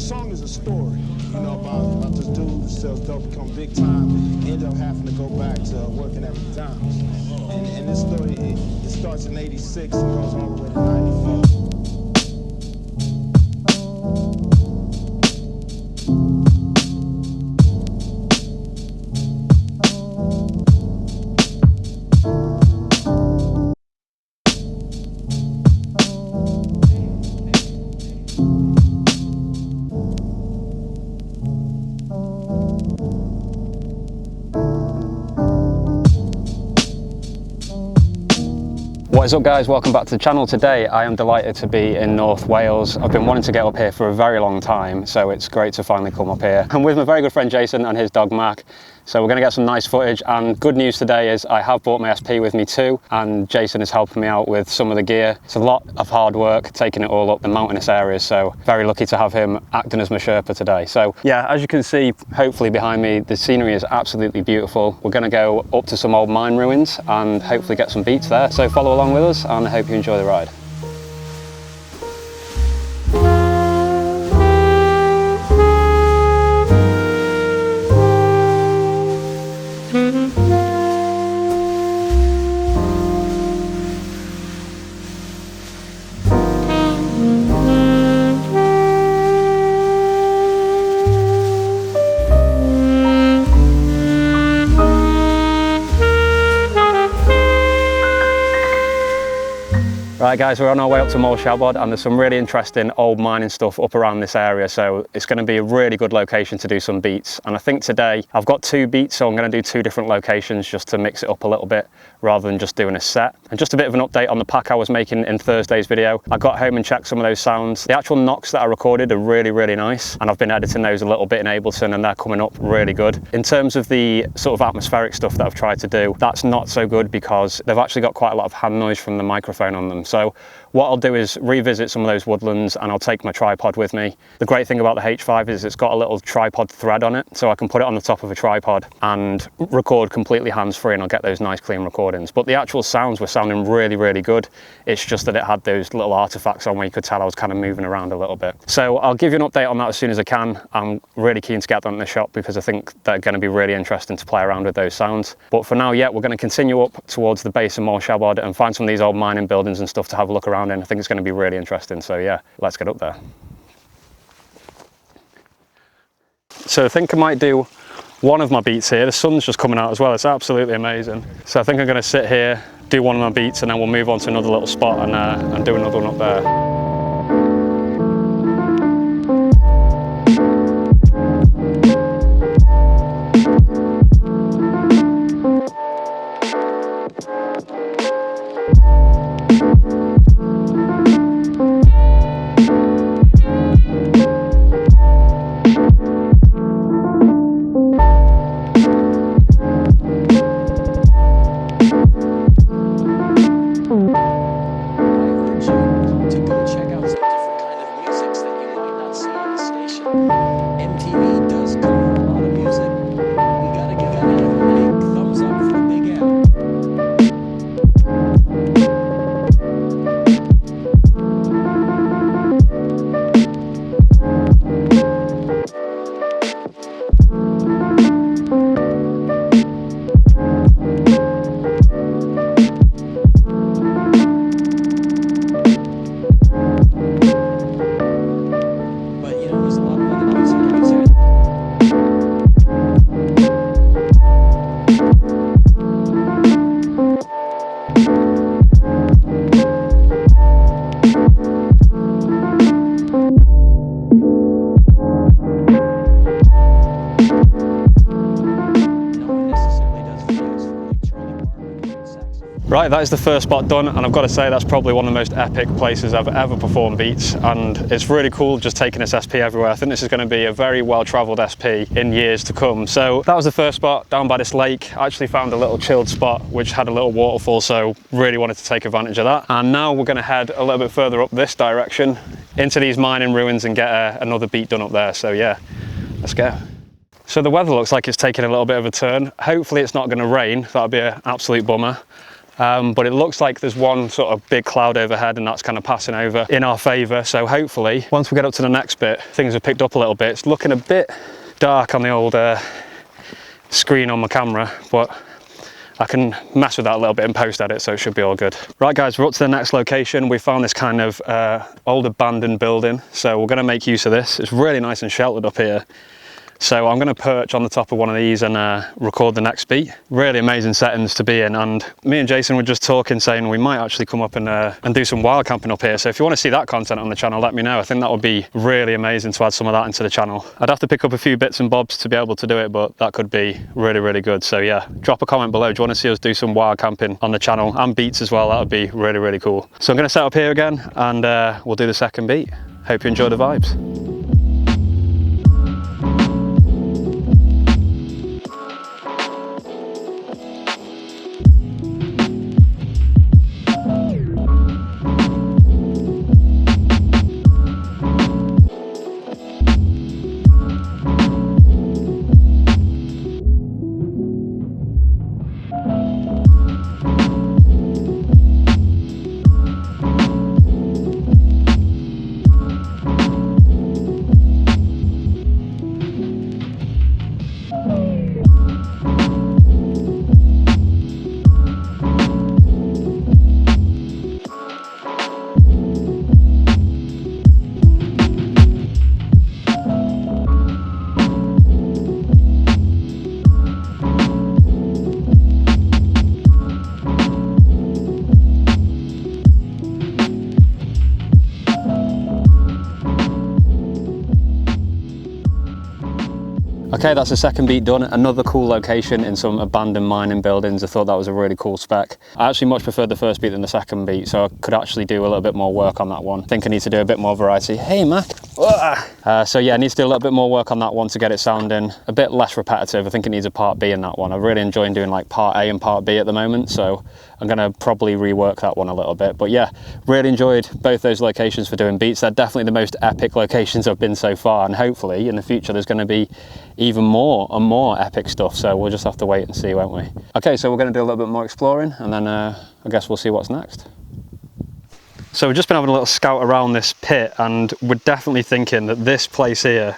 song is a story, you know, about this dude who sells dope, become big time, ended up having to go back to working at McDonald's. And this story, it starts in '86 and goes all the way to '94. What is up guys, welcome back to the channel. Today I am delighted to be in North Wales. I've been wanting to get up here for a very long time, so it's great to finally come up here. I'm with my very good friend Jason and his dog Mac, so we're going to get some nice footage. And good news today is I have brought my SP with me too, and Jason is helping me out with some of the gear. It's a lot of hard work taking it all up the mountainous areas, so very lucky to have him acting as my Sherpa today. So yeah, as you can see hopefully behind me, the scenery is absolutely beautiful. We're going to go up to some old mine ruins and hopefully get some beats there, so follow along with us and I hope you enjoy the ride. Right guys, we're on our way up to WELSH and there's some really interesting old mining stuff up around this area, so it's going to be a really good location to do some beats. And I think today I've got 2 beats, so I'm going to do 2 different locations just to mix it up a little bit rather than just doing a set. And just a bit of an update on the pack I was making in Thursday's video. I got home and checked some of those sounds. The actual knocks that I recorded are really nice, and I've been editing those a little bit in Ableton and they're coming up really good. In terms of the sort of atmospheric stuff that I've tried to do, that's not so good because they've actually got quite a lot of hand noise from the microphone on them. So what I'll do is revisit some of those woodlands and I'll take my tripod with me. The great thing about the H5 is it's got a little tripod thread on it, so I can put it on the top of a tripod and record completely hands-free and I'll get those nice clean recordings. But the actual sounds were sounding really good. It's just that it had those little artifacts on where you could tell I was kind of moving around a little bit. So I'll give you an update on that as soon as I can. I'm really keen to get that in the shop because I think they're going to be really interesting to play around with those sounds. But for now, yeah, we're going to continue up towards the base of WELSH and find some of these old mining buildings and stuff to have a look around in. I think it's going to be really interesting, so yeah, let's get up there. So I think I might do one of my beats here. The sun's just coming out as well, it's absolutely amazing. So I think I'm going to sit here, do one of my beats, and then we'll move on to another little spot and do another one up there. Right, that is the first spot done, and I've got to say that's probably one of the most epic places I've ever performed beats, and it's really cool just taking this SP everywhere. I think this is going to be a very well-travelled SP in years to come. So that was the first spot down by this lake. I actually found a little chilled spot which had a little waterfall, so really wanted to take advantage of that. And now we're going to head a little bit further up this direction into these mining ruins and get another beat done up there. So yeah, let's go. So the weather looks like it's taking a little bit of a turn. Hopefully it's not going to rain, that would be an absolute bummer. But it looks like there's one sort of big cloud overhead, and that's kind of passing over in our favour. So hopefully, once we get up to the next bit, things have picked up a little bit. It's looking a bit dark on the old screen on my camera, but I can mess with that a little bit in post edit, so it should be all good. Right guys, we're up to the next location. We found this kind of old abandoned building, so we're going to make use of this. It's really nice and sheltered up here. So I'm going to perch on the top of one of these and record the next beat. Really amazing settings to be in, and me and Jason were just talking, saying we might actually come up and do some wild camping up here. So if you want to see that content on the channel, let me know. I think that would be really amazing to add some of that into the channel. I'd have to pick up a few bits and bobs to be able to do it, but that could be really, really good. So yeah, drop a comment below. Do you want to see us do some wild camping on the channel, and beats as well? That would be really, really cool. So I'm going to set up here again, and we'll do the second beat. Hope you enjoy the vibes. Okay, that's the second beat done. Another cool location in some abandoned mining buildings. I thought that was a really cool spec. I actually much preferred the first beat than the second beat, so I could actually do a little bit more work on that one. I think I need to do a bit more variety. Hey, Mac. So yeah, I need to do a little bit more work on that one to get it sounding a bit less repetitive. I think it needs a part B in that one. I really enjoy doing like part A and part B at the moment, so I'm gonna probably rework that one a little bit. But yeah, really enjoyed both those locations for doing beats. They're definitely the most epic locations I've been so far, and hopefully in the future there's gonna be even more and more epic stuff, so we'll just have to wait and see, won't we? Okay, so we're going to do a little bit more exploring, and then I guess we'll see what's next. So we've just been having a little scout around this pit, and we're definitely thinking that this place here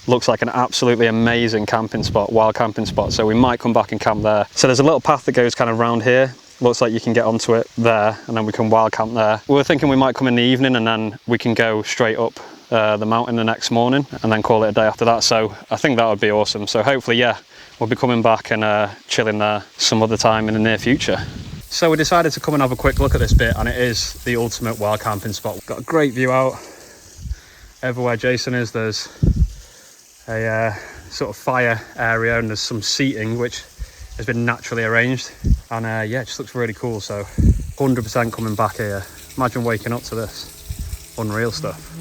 looks like an absolutely amazing camping spot, wild camping spot, so we might come back and camp there. So there's a little path that goes kind of round here. Looks like you can get onto it there, and then we can wild camp there. We were thinking we might come in the evening, and then we can go straight up the mountain the next morning and then call it a day after that. So I think that would be awesome. So hopefully, yeah, we'll be coming back and chilling there some other time in the near future. So we decided to come and have a quick look at this bit, and it is the ultimate wild camping spot. We've got a great view out over where Jason is. There's a sort of fire area, and there's some seating which has been naturally arranged, and yeah, it just looks really cool. So 100% coming back here. Imagine waking up to this. Unreal stuff.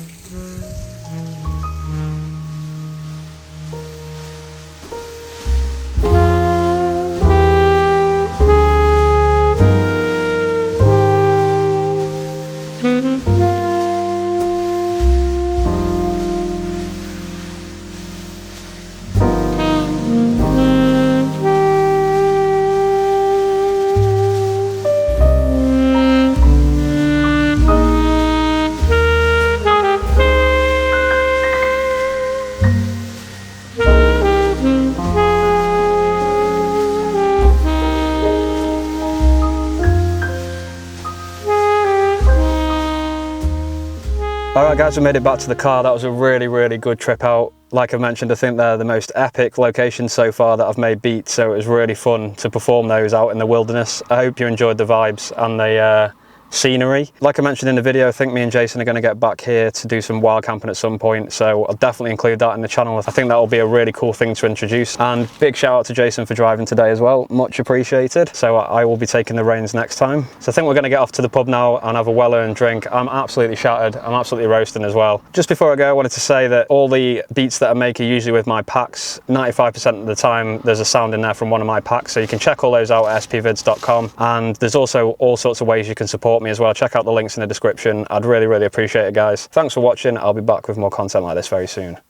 Alright guys, we made it back to the car. That was a really, really good trip out. Like I mentioned, I think they're the most epic locations so far that I've made beats, so it was really fun to perform those out in the wilderness. I hope you enjoyed the vibes and the scenery. Like I mentioned in the video, I think me and Jason are going to get back here to do some wild camping at some point, so I'll definitely include that in the channel. I think that will be a really cool thing to introduce, and big shout out to Jason for driving today as well, much appreciated. So I will be taking the reins next time. So I think we're going to get off to the pub now and have a well-earned drink. I'm absolutely shattered, I'm absolutely roasting as well. Just before I go, I wanted to say that all the beats that I make are usually with my packs. 95% of the time there's a sound in there from one of my packs, so you can check all those out at SPVIDZ.com, and there's also all sorts of ways you can support me as well. Check out the links in the description. I'd really, really appreciate it, guys. Thanks for watching. I'll be back with more content like this very soon.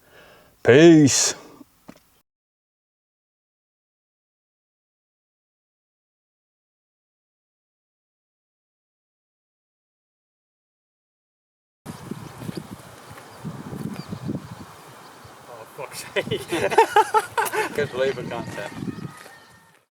Peace. Fuck's sake. Good believer concept.